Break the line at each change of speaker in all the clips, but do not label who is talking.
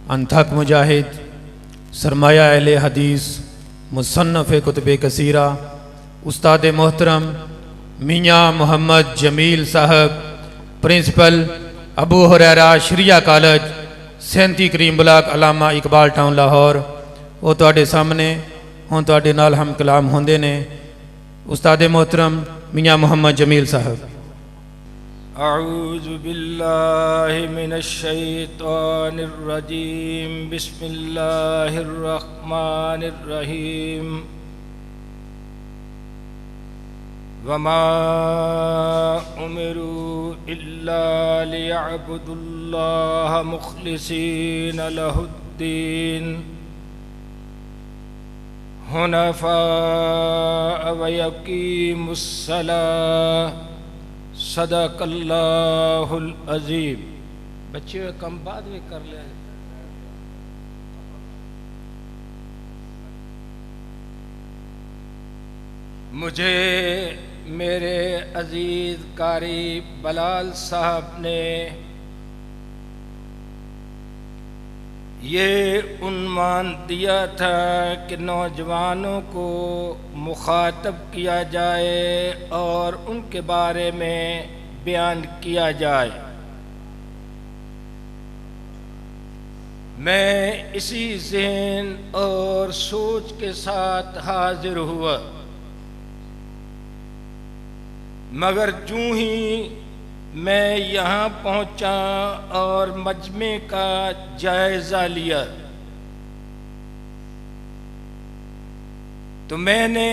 अनथक मुजाहिद, सरमाया अहले हदीस, मुसन्नफ़ कुतुब कसीरा, उस्ताद मोहतरम मियाँ मोहम्मद जमील साहब, प्रिंसिपल अबू हुरैरा शरिया कॉलेज, सेंती करीम ब्लॉक, अलामा इकबाल टाउन लाहौर, वो तुहाडे सामने हुण तुहाडे नाल हम कलाम होंदे ने। उस्ताद मोहतरम मियाँ मोहम्मद जमील साहब।
अऊज़ु बिल्लाहि मिनश्शैतानिर रजीम, बिस्मिल्लाहिर रहमानिर रहीम। वमा उमिरू इल्ला लियअबुदुल्लाह मुखलिसीन लहुद्दीन हुनफ़ा व यक़ीमुस्सलाह। सदक़ल्लाहुल अज़ीम। बच्चे कम बाद में कर ले। मुझे मेरे अजीज़ कारी बलाल साहब ने ये उन्वान दिया था कि नौजवानों को मुखातब किया जाए और उनके बारे में बयान किया जाए। मैं इसी ज़हन और सोच के साथ हाजिर हुआ, मगर यूं ही मैं यहाँ पहुँचा और मजमे का जायज़ा लिया तो मैंने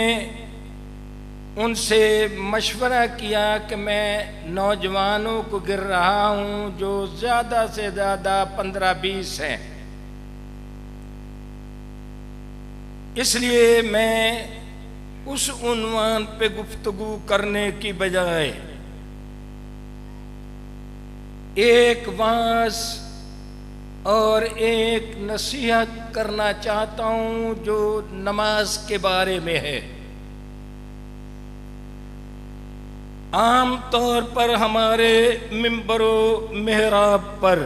उनसे मशवरा किया कि मैं नौजवानों को गिर रहा हूँ जो ज़्यादा से ज़्यादा 15-20 हैं, इसलिए मैं उस उन्वान पे गुफ्तगू करने की बजाय एक वास और एक नसीहत करना चाहता हूँ जो नमाज के बारे में है। आम तौर पर हमारे मिंबरो मेहराब पर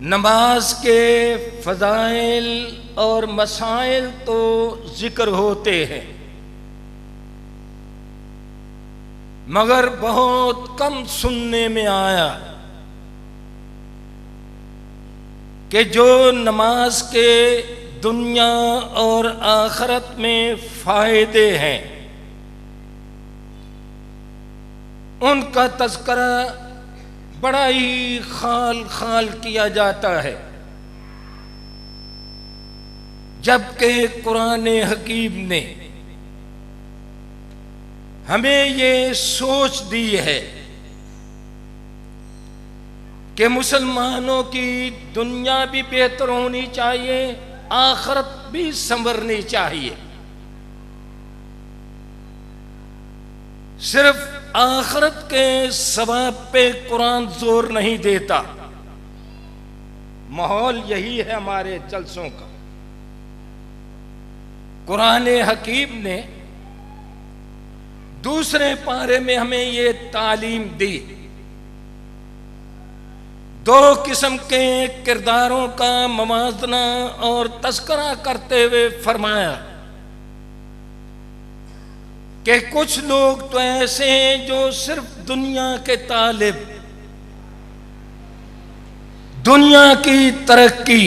नमाज के फ़ज़ाइल और मसाइल तो जिक्र होते हैं, मगर बहुत कम सुनने में आया कि जो नमाज के दुनिया और आखिरत में फ़ायदे हैं उनका तज़किरा बड़ा ही खाल खाल किया जाता है, जबकि कुरान हकीम ने हमें ये सोच दी है कि मुसलमानों की दुनिया भी बेहतर होनी चाहिए, आखिरत भी संवरनी चाहिए। सिर्फ आखिरत के सवाब पे कुरान जोर नहीं देता। माहौल यही है हमारे जलसों का। कुरान हकीम ने दूसरे पारे में हमें ये तालीम दी, दो किस्म के किरदारों का मवाजना और तस्करा करते हुए फरमाया कि कुछ लोग तो ऐसे हैं जो सिर्फ दुनिया के तालिब, दुनिया की तरक्की,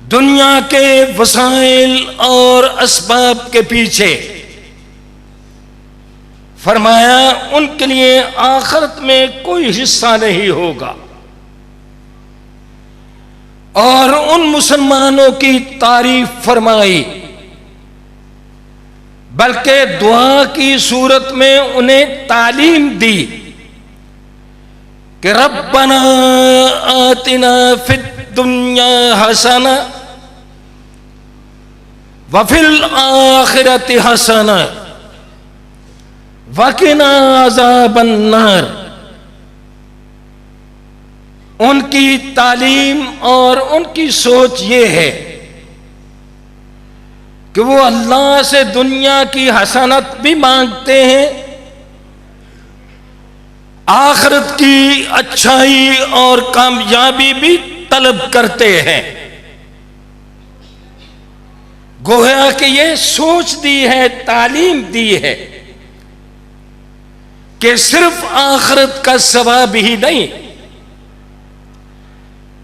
दुनिया के वसाइल और असबाब के पीछे, फरमाया उनके लिए आखिरत में कोई हिस्सा नहीं होगा। और उन मुसलमानों की तारीफ फरमाई, बल्कि दुआ की सूरत में उन्हें तालीम दी कि रब्बना आतिना फिद दुनिया हसना व फिल आखिरति हसना वकिना अज़ाबन नार। उनकी तालीम और उनकी सोच ये है कि वो अल्लाह से दुनिया की हसनत भी मांगते हैं, आखिरत की अच्छाई और कामयाबी भी तलब करते हैं। गोया कि ये सोच दी है, तालीम दी है कि सिर्फ आखिरत का सवाब ही नहीं,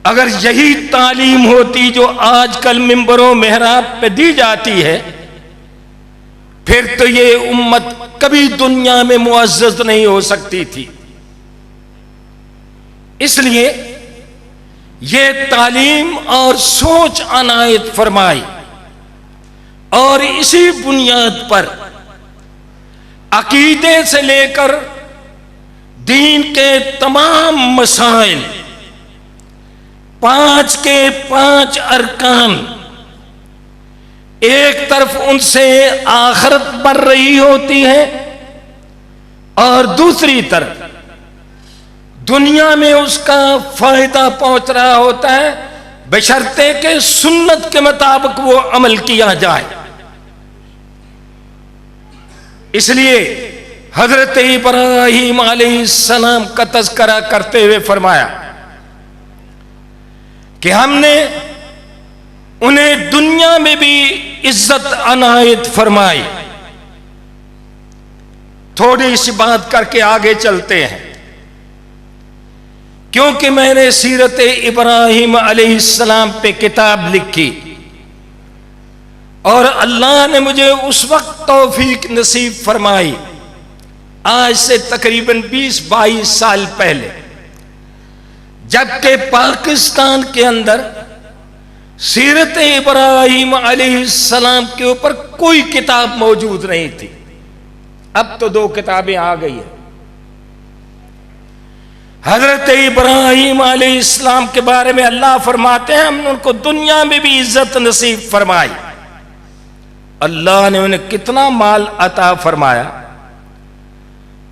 अगर यही तालीम होती जो आजकल मिंबरों मेहराब पे दी जाती है, फिर तो ये उम्मत कभी दुनिया में मुअज़्ज़ज़ नहीं हो सकती थी। इसलिए ये तालीम और सोच अनायत फरमाई और इसी बुनियाद पर अकीदे से लेकर दीन के तमाम मसाइल, 5 के 5 अरकान, एक तरफ उनसे आखिरत बढ़ रही होती है और दूसरी तरफ दुनिया में उसका फायदा पहुंच रहा होता है, बशर्ते के सुन्नत के मुताबिक वो अमल किया जाए। इसलिए हजरत इब्राहीम अलैहिस्सलाम का तज़किरा करते हुए फरमाया कि हमने उन्हें दुनिया में भी इज्जत अनायत फरमाई। थोड़ी सी बात करके आगे चलते हैं, क्योंकि मैंने सीरत इब्राहीम अलैहिस्सलाम पे किताब लिखी और अल्लाह ने मुझे उस वक्त तौफीक नसीब फरमाई, आज से तकरीबन 20-22 साल पहले, जबकि पाकिस्तान के अंदर सीरत इब्राहीम अलैहिस्सलाम के ऊपर कोई किताब मौजूद नहीं थी। अब तो 2 किताबें आ गई है। हजरत इब्राहीम अलैहिस्सलाम के बारे में अल्लाह फरमाते हैं हमने उनको दुनिया में भी इज्जत नसीब फरमाई। अल्लाह ने उन्हें कितना माल अता फरमाया।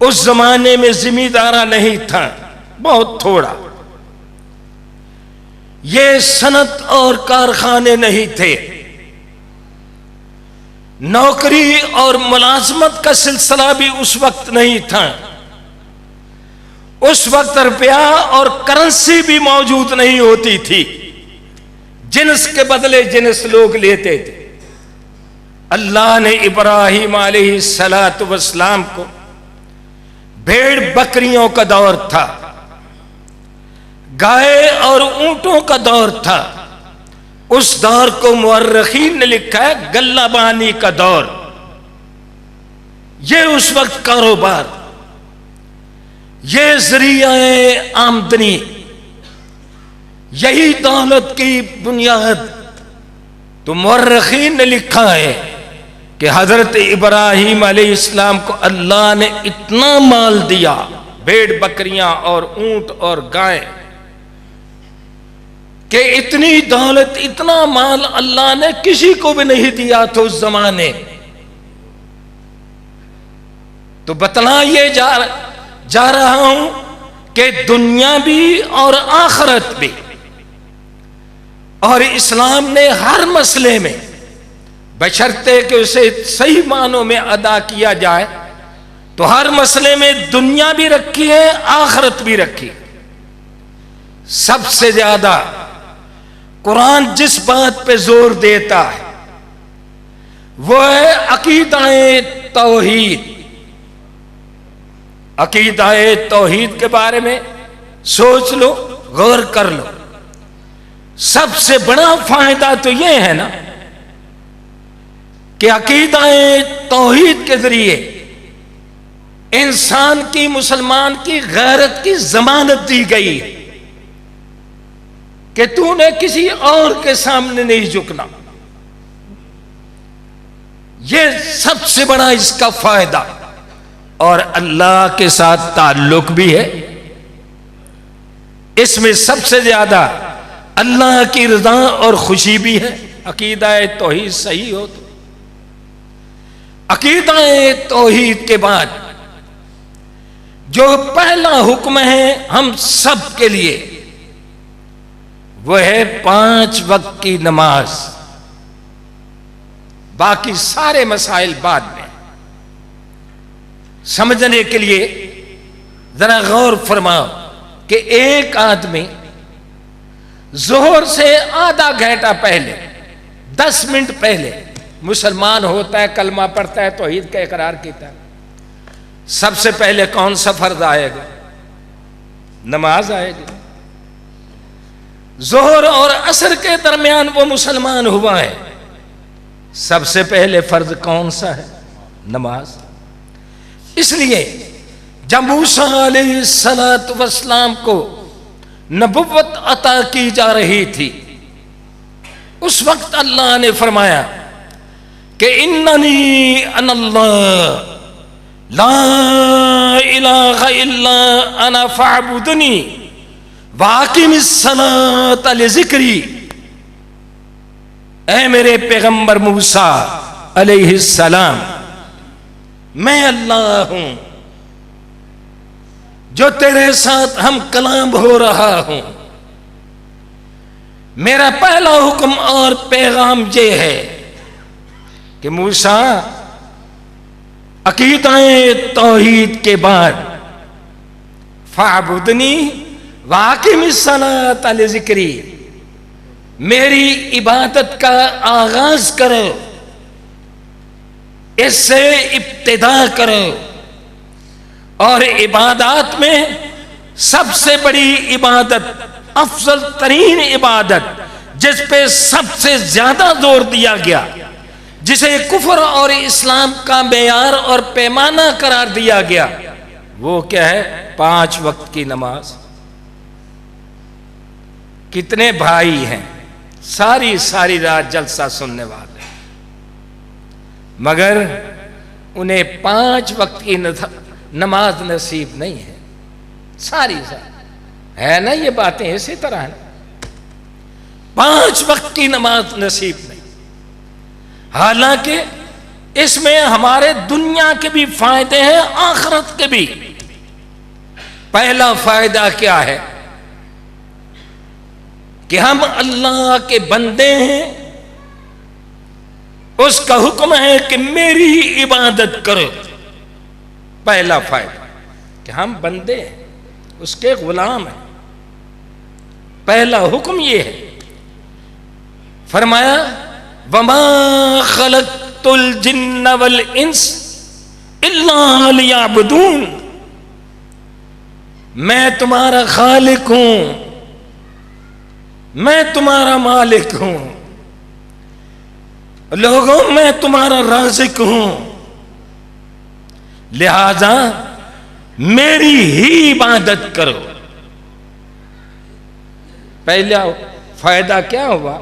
उस जमाने में जिम्मेदारा नहीं था, बहुत थोड़ा। ये सनत और कारखाने नहीं थे, नौकरी और मुलाजमत का सिलसिला भी उस वक्त नहीं था। उस वक्त रुपया और करेंसी भी मौजूद नहीं होती थी, जिन्स के बदले जिन्स लोग लेते थे। अल्लाह ने इब्राहीम अलैहिस्सलातु वस्सलाम को, भेड़ बकरियों का दौर था, गाय और ऊंटों का दौर था। उस दौर को मुअर्रिखीन ने लिखा है गल्लाबानी का दौर। ये उस वक्त कारोबार, ये ज़रिया आमदनी, यही दौलत की बुनियाद। तो मुअर्रिखीन ने लिखा है कि हजरत इब्राहीम अलैहिस्सलाम को अल्लाह ने इतना माल दिया, भेड़ बकरियां और ऊंट और गाय, कि इतनी दौलत, इतना माल अल्लाह ने किसी को भी नहीं दिया था उस जमाने। तो बतलाइए जा रहा हूं कि दुनिया भी और आखिरत भी, और इस्लाम ने हर मसले में, बशर्ते कि उसे सही मानों में अदा किया जाए, तो हर मसले में दुनिया भी रखी है, आखिरत भी रखी। सबसे ज्यादा कुरान जिस बात पे जोर देता है वो है अकीदाए तौहीद। अकीदाए तौहीद के बारे में सोच लो, गौर कर लो। सबसे बड़ा फायदा तो यह है ना कि अकीदाए तौहीद के जरिए इंसान की, मुसलमान की गैरत की जमानत दी गई है कि तूने किसी और के सामने नहीं झुकना। यह सबसे बड़ा इसका फायदा, और अल्लाह के साथ ताल्लुक भी है। इसमें सबसे ज्यादा अल्लाह की रज़ा और खुशी भी है। अकीदा तौहीद सही हो तो। अकीदा तौहीद के बाद जो पहला हुक्म है हम सब के लिए, वह है 5 वक्त की नमाज। बाकी सारे मसाइल बाद में। समझने के लिए जरा गौर फरमाओ कि एक आदमी जोहर से आधा घंटा पहले, 10 मिनट पहले मुसलमान होता है, कलमा पढ़ता है, तौहीद का इकरार करता है, सबसे पहले कौन सा फर्ज आएगा? नमाज आएगी। जोहर और असर के दरमियान वो मुसलमान हुआ है, सबसे पहले फर्ज कौन सा है? नमाज। इसलिए जब मूसा अलैहिस्सलातु वस्सलाम को नबुव्वत अता की जा रही थी, उस वक्त अल्लाह ने फरमाया कि इन्ननी अनल्लाह ला इलाहा इल्ला अना फअबुदनी वाकिमिस सलात लिज़िक्री। ऐ मेरे पैगंबर मूसा अलैहिस्सलाम, मैं अल्लाह हूं जो तेरे साथ हम कलाम हो रहा हूं। मेरा पहला हुक्म और पैगाम ये है कि मूसा, अकीदाए तौहीद के बाद फअबुदनी वाकिमिस सलात लिज़िक्री, मेरी इबादत का आगाज करो, इससे इब्तिदा करो। और इबादत में सबसे बड़ी इबादत, अफजल तरीन इबादत, जिस पे सबसे ज्यादा जोर दिया गया, जिसे कुफर और इस्लाम का मेयार और पैमाना करार दिया गया, वो क्या है? 5 वक्त की नमाज। कितने भाई हैं सारी सारी रात जलसा सुनने वाले, मगर उन्हें 5 वक्त की नमाज नसीब नहीं है। सारी है ना, ये बातें इसी तरह है। 5 वक्त की नमाज नसीब नहीं। हालांकि इसमें हमारे दुनिया के भी फायदे हैं, आखिरत के भी। पहला फायदा क्या है कि हम अल्लाह के बंदे हैं, उसका हुक्म है कि मेरी इबादत करो। पहला फायदा कि हम बंदे हैं, उसके गुलाम हैं। पहला हुक्म ये है, फरमाया वमा खलक़तुल जिन्न वल इंस इल्ला लियअबुदून, मैं तुम्हारा खालिक हूं, मैं तुम्हारा मालिक हूं, लोगों मैं तुम्हारा राज़िक हूं, लिहाजा मेरी ही इबादत करो। पहला फायदा क्या हुआ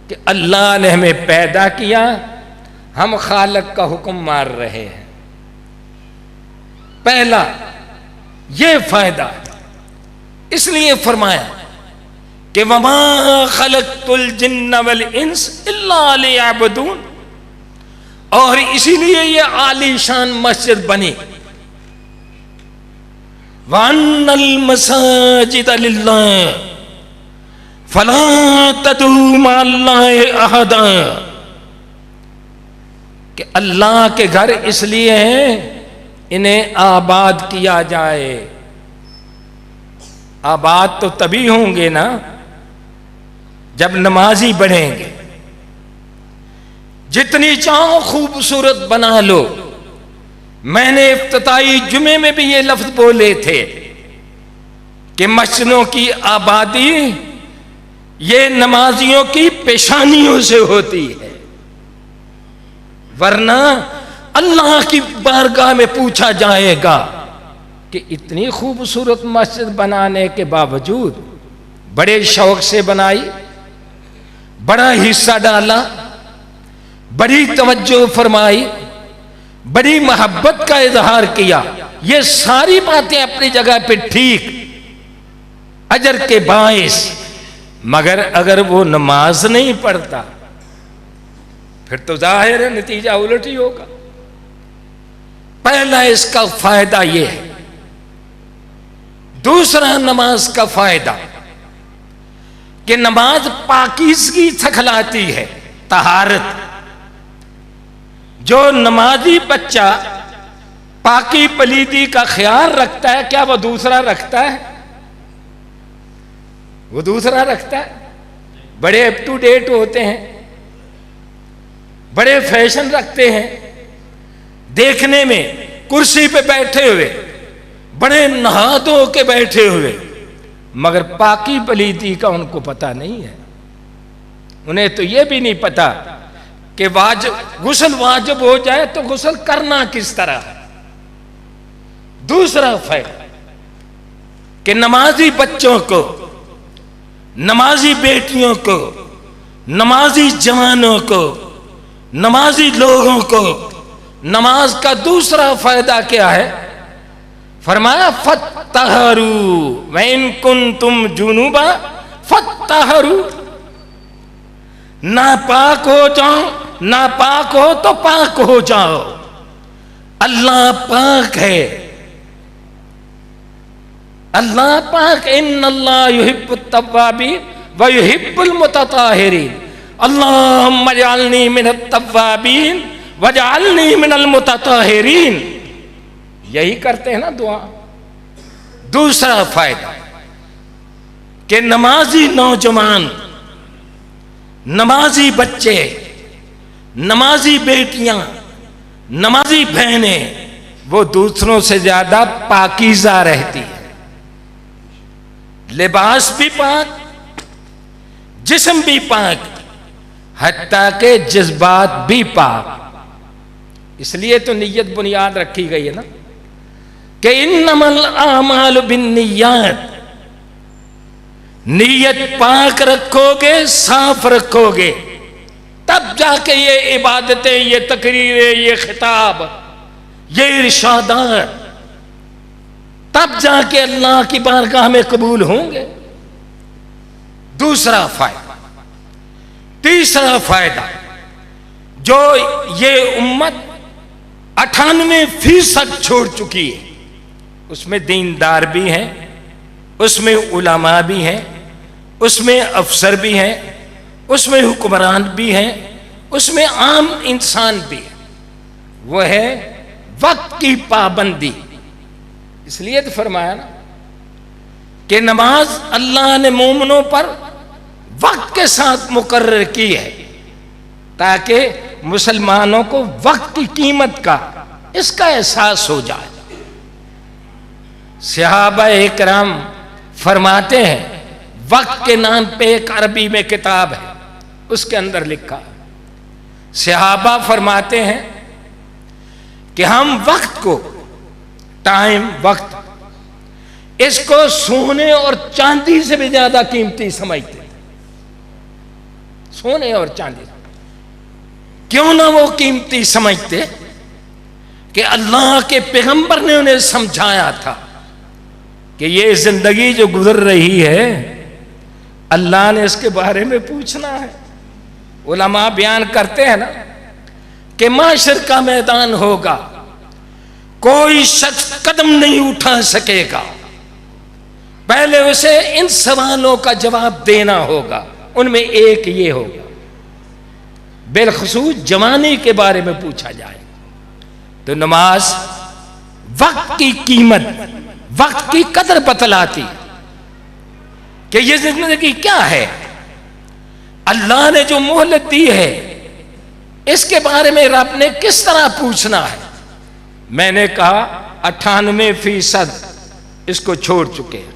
कि अल्लाह ने हमें पैदा किया, हम खालिक का हुक्म मार रहे हैं। पहला ये फायदा, इसलिए फरमाया कि वमा खलक़तुल जिन्न वल इंस इल्ला लियअबुदून, और इसीलिए ये आलीशान मस्जिद बनी। वअन्नल मसाजिद लिल्लाह फला तदू मअल्लाहि अहदा, कि अल्लाह के घर इसलिए हैं इन्हें आबाद किया जाए। आबाद तो तभी होंगे ना जब नमाजी बढ़ेंगे। जितनी चाहो खूबसूरत बना लो। मैंने इफ्तिताई जुमे में भी ये लफ्ज बोले थे कि मस्जिदों की आबादी ये नमाजियों की पेशानियों से होती है, वरना अल्लाह की बारगाह में पूछा जाएगा कि इतनी खूबसूरत मस्जिद बनाने के बावजूद बड़े शौक से बनाई, बड़ा हिस्सा डाला, बड़ी तवज्जो फरमाई, बड़ी मोहब्बत का इजहार किया, ये सारी बातें अपनी जगह पे ठीक, अजर के बाइस। मगर अगर वो नमाज नहीं पढ़ता फिर तो जाहिर है नतीजा उलट ही होगा। पहला इसका फायदा ये है। दूसरा नमाज का फायदा कि नमाज पाकीज़गी सिखलाती है, तहारत। जो नमाजी बच्चा पाकी पलीदी का ख्याल रखता है, क्या वो दूसरा रखता है? वो दूसरा रखता है? बड़े अप टू डेट होते हैं, बड़े फैशन रखते हैं, देखने में कुर्सी पे बैठे हुए बड़े नहा धो के बैठे हुए, मगर पाकी पलीदी का उनको पता नहीं है। उन्हें तो यह भी नहीं पता कि गुस्ल वाजिब हो जाए तो गुस्ल करना किस तरह है। दूसरा फायदा कि नमाजी बच्चों को, नमाजी बेटियों को, नमाजी जवानों को, नमाजी लोगों को नमाज का दूसरा फायदा क्या है? फरमाया फत्तहरू वइन कुंतुम जुनुबा फत्तहरू, नापाक हो जाओ, नापाक हो तो पाक हो जाओ। अल्लाह पाक है, अल्लाह पाक। इन्नल्लाह युहिब्बुत तव्वाबीन व युहिब्बुल मुतताहिरीन। अल्लाहुम्मा जअलनी मिनत तव्वाबीन वजअलनी मिनल मुतताहिरीन। यही करते हैं ना दुआ। दूसरा फायदा कि नमाजी नौजवान, नमाजी बच्चे, नमाजी बेटियां, नमाजी बहनें, वो दूसरों से ज्यादा पाकीज़ा रहती है। लिबास भी पाक, जिस्म भी पाक, हत्ता के जज्बात भी पाक। इसलिए तो नियत बुनियाद रखी गई है ना कि इन्नमल आमालु बिन्नियात। नीयत पाक रखोगे, साफ रखोगे, तब जाके ये इबादतें, ये तकरीरें, ये खिताब, ये इरशादात, तब जाके अल्लाह की बारगाह में कबूल होंगे। दूसरा फायदा। तीसरा फायदा, जो ये उम्मत 98% छोड़ चुकी है, उसमें दीनदार भी हैं, उसमें उलमा भी हैं, उसमें अफसर भी हैं, उसमें हुक्मरान भी हैं, उसमें आम इंसान भी है। वह है वक्त की पाबंदी। इसलिए तो फरमाया ना कि नमाज अल्लाह ने मोमिनों पर वक्त के साथ मुकर्रर की है, ताकि मुसलमानों को वक्त की कीमत का, इसका एहसास हो जाए। सहाबा इकराम फरमाते हैं, वक्त के नाम पे एक अरबी में किताब है, उसके अंदर लिखा, सहाबा फरमाते हैं कि हम वक्त को, टाइम, वक्त, इसको सोने और चांदी से भी ज्यादा कीमती समझते हैं। सोने और चांदी। क्यों ना वो कीमती समझते कि अल्लाह के पैगंबर ने उन्हें समझाया था कि ये जिंदगी जो गुजर रही है, अल्लाह ने इसके बारे में पूछना है। उलमा बयान करते हैं ना कि माशर का मैदान होगा, कोई शख्स कदम नहीं उठा सकेगा, पहले उसे इन सवालों का जवाब देना होगा। उनमें एक ये होगा, बिलखसूस जवानी के बारे में पूछा जाए तो नमाज वक्त की कीमत, वक्त की कदर बतलाती कि ये जिंदगी क्या है, अल्लाह ने जो मोहलत दी है, इसके बारे में रब ने किस तरह पूछना है। मैंने कहा 98% इसको छोड़ चुके हैं।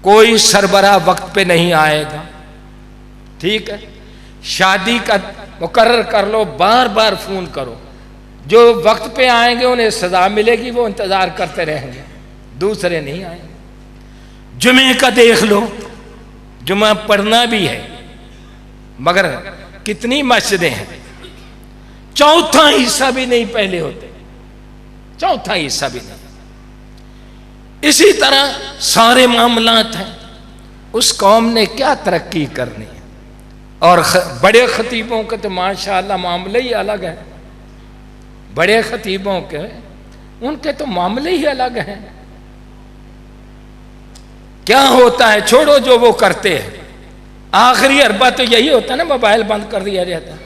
कोई सरबरा वक्त पे नहीं आएगा, ठीक है। शादी का मुकर्रर कर लो, बार बार फोन करो, जो वक्त पे आएंगे उन्हें सजा मिलेगी, वो इंतजार करते रहेंगे, दूसरे नहीं आएंगे। जुमे का देख लो, जुमा पढ़ना भी है, मगर कितनी मस्जिदें हैं, चौथा हिस्सा भी नहीं पहले होते, चौथा हिस्सा भी नहीं। इसी तरह सारे मामलात हैं। उस कौम ने क्या तरक्की करनी है। और बड़े खतीबों के तो माशाअल्लाह मामले ही अलग है। बड़े खतीबों के, उनके तो मामले ही अलग हैं। क्या होता है, छोड़ो जो वो करते हैं, आखिरी अरबा तो यही होता है ना, मोबाइल बंद कर दिया जाता है,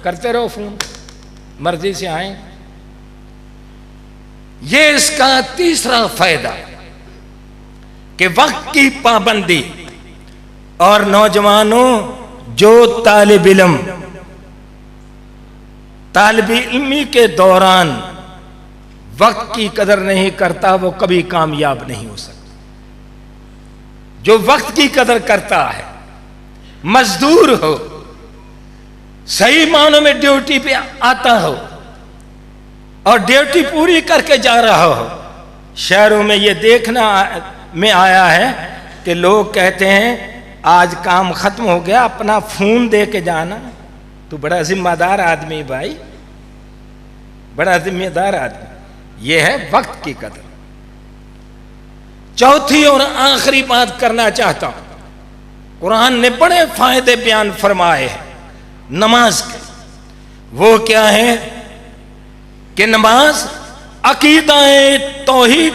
करते रहो फोन, मर्जी से आए। ये इसका तीसरा फायदा कि वक्त की पाबंदी। और नौजवानों, जो तालिब इल्मी के दौरान वक्त की कदर नहीं करता, वो कभी कामयाब नहीं हो सकता। जो वक्त की कदर करता है, मजदूर हो, सही मानों में ड्यूटी पे आता हो और ड्यूटी पूरी करके जा रहा हो। शहरों में ये देखना में आया है कि लोग कहते हैं आज काम खत्म हो गया, अपना फोन दे के जाना। तो बड़ा जिम्मेदार आदमी भाई, बड़ा जिम्मेदार आदमी। यह है वक्त की कदर। चौथी और आखिरी बात करना चाहता हूं, कुरान ने बड़े फायदे बयान फरमाए हैं नमाज के। वो क्या है कि नमाज अकीदाए तौहीद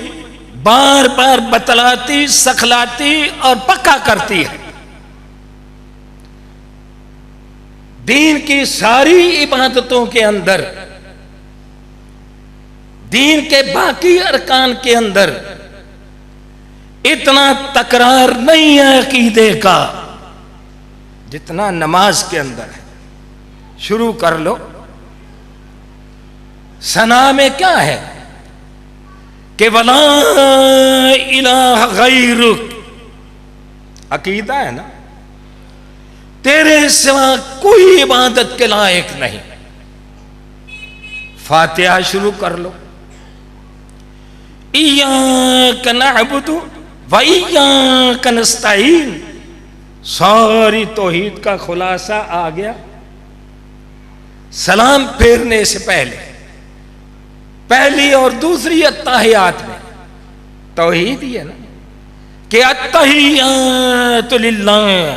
बार बार बतलाती, सखलाती और पक्का करती है। दीन की सारी इबादतों के अंदर, दीन के बाकी अरकान के अंदर इतना तकरार नहीं है अकीदे का जितना नमाज के अंदर है। शुरू कर लो। सना में क्या है कि वला इलाहा गैरुक, अकीदा है ना, तेरे सिवा कोई इबादत के लायक नहीं। फातिहा शुरू कर लो। इय्याका नअबुदु व इय्याका नस्तईन, सारी तौहीद का खुलासा आ गया। सलाम फेरने से पहले पहली और दूसरी अत्तहियात में तौहीद ही है ना कि अत्तहियातु लिल्लाह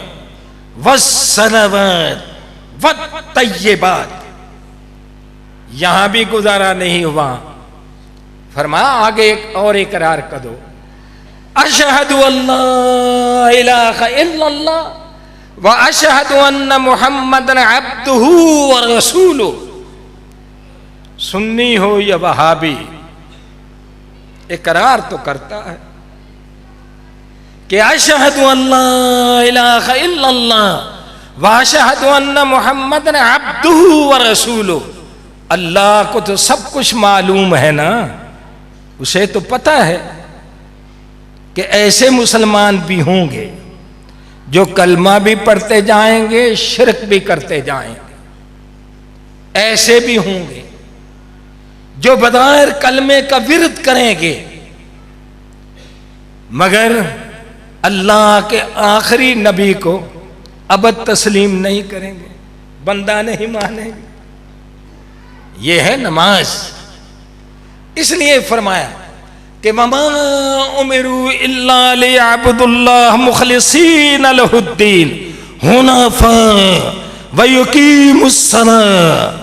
वस्सलावात वत्तय्यिबात। यहां भी गुजारा नहीं हुआ, फरमाया आगे एक और इकरार कर दो, अशहदु अल्ला इलाहा इल्लल्लाह व अशहदु अन्न मुहम्मदन अब्दुहु व रसूलुहु। सुन्नी हो या वहाबी, इकरार तो करता है कि अशहदु अल्ला इलाहा इल्लल्लाह व अशहदु अन्न मुहम्मदन अब्दुहु व रसूलुहु। अल्लाह को तो सब कुछ मालूम है ना, उसे तो पता है कि ऐसे मुसलमान भी होंगे जो कलमा भी पढ़ते जाएंगे, शिरक भी करते जाएंगे। ऐसे भी होंगे जो बग़ैर कलमे का विरद करेंगे मगर अल्लाह के आखिरी नबी को अबद तस्लीम नहीं करेंगे, बंदा नहीं मानेंगे। यह है नमाज। इसलिए फरमाया कि ममा उमिरू इल्ला लियअबुदुल्लाह मुखलिसीन लहुद्दीन हुनफा व युकीमुस्सलाह।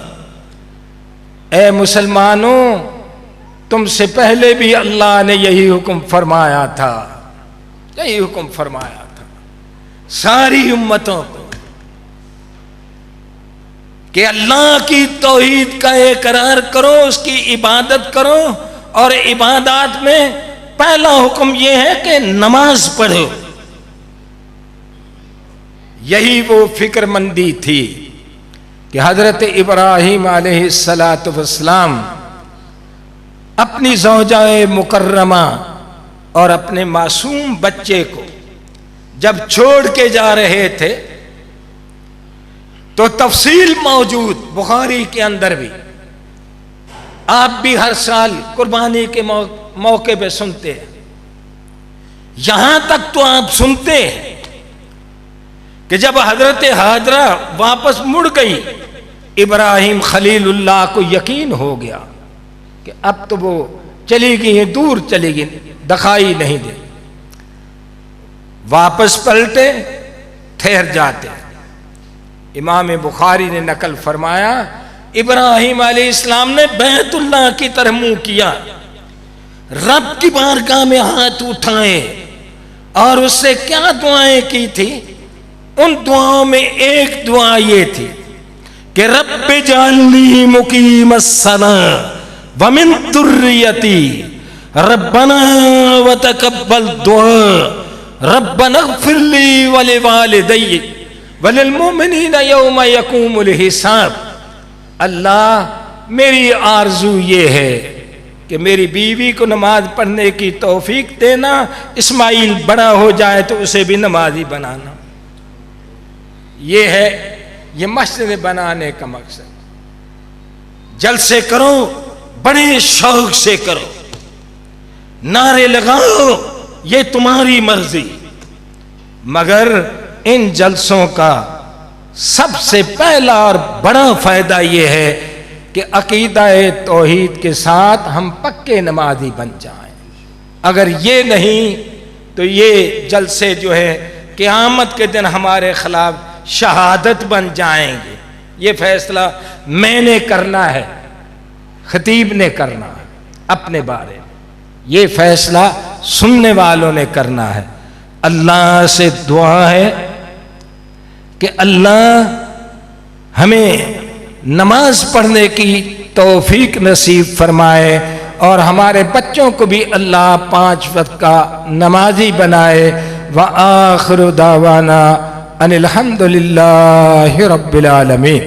ए मुसलमानों, तुमसे पहले भी अल्लाह ने यही हुक्म फरमाया था, यही हुक्म फरमाया था सारी उम्मतों को कि अल्लाह की तौहीद का इकरार करो, उसकी इबादत करो। और इबादत में पहला हुक्म यह है कि नमाज पढ़ो। यही वो फिक्रमंदी थी कि हजरत इब्राहीम अलैहिस्सलातु वस्सलाम अपनी ज़ौजाए मुकर्रमा और अपने मासूम बच्चे को जब छोड़ के जा रहे थे तो तफसील मौजूद बुखारी के अंदर भी। आप भी हर साल कुर्बानी के मौके पे सुनते हैं। यहां तक तो आप सुनते हैं कि जब हजरत हाजरा वापस मुड़ गई, इब्राहिम खलीलुल्लाह को यकीन हो गया कि अब तो वो चली गई है, दूर चली गई, दिखाई नहीं दे। वापस पलटे, ठहर जाते। इमाम बुखारी ने नकल फरमाया, इब्राहिम अलैहिस्सलाम ने बैतुल्लाह की तरफ मुंह किया, रब की बारगाह में हाथ उठाए और उससे क्या दुआएं की थी। उन दुआओं में एक दुआ ये थी कि रब्बि जालनी मुकीमस्सलाह वमिन दुर्रियती रब्बना व तकब्बल दुआ रब्बना इग़फिरली व लिवालिदैया व लिलमुमिनीना यौम यक़ूमुल हिसाब। अल्लाह मेरी आरजू ये है कि मेरी बीवी को नमाज पढ़ने की तौफीक देना, इस्माइल बड़ा हो जाए तो उसे भी नमाजी बनाना। ये है, ये मस्जिद बनाने का मकसद। जलसे करो, बड़े शौक से करो, नारे लगाओ, ये तुम्हारी मर्जी, मगर इन जलसों का सबसे पहला और बड़ा फायदा यह है कि अकीदा-ए तौहीद के साथ हम पक्के नमाजी बन जाएं। अगर ये नहीं तो ये जलसे जो है क़यामत के दिन हमारे खिलाफ शहादत बन जाएंगे। ये फैसला मैंने करना है, खतीब ने करना है अपने बारे में, ये फैसला सुनने वालों ने करना है। अल्लाह से दुआ है कि अल्लाह हमें नमाज पढ़ने की तौफीक नसीब फरमाए और हमारे बच्चों को भी अल्लाह 5 वक्त का नमाजी बनाए। व आखिरु दावाना अनिल हम्दुलिल्लाहि रब्बिल आलमीन।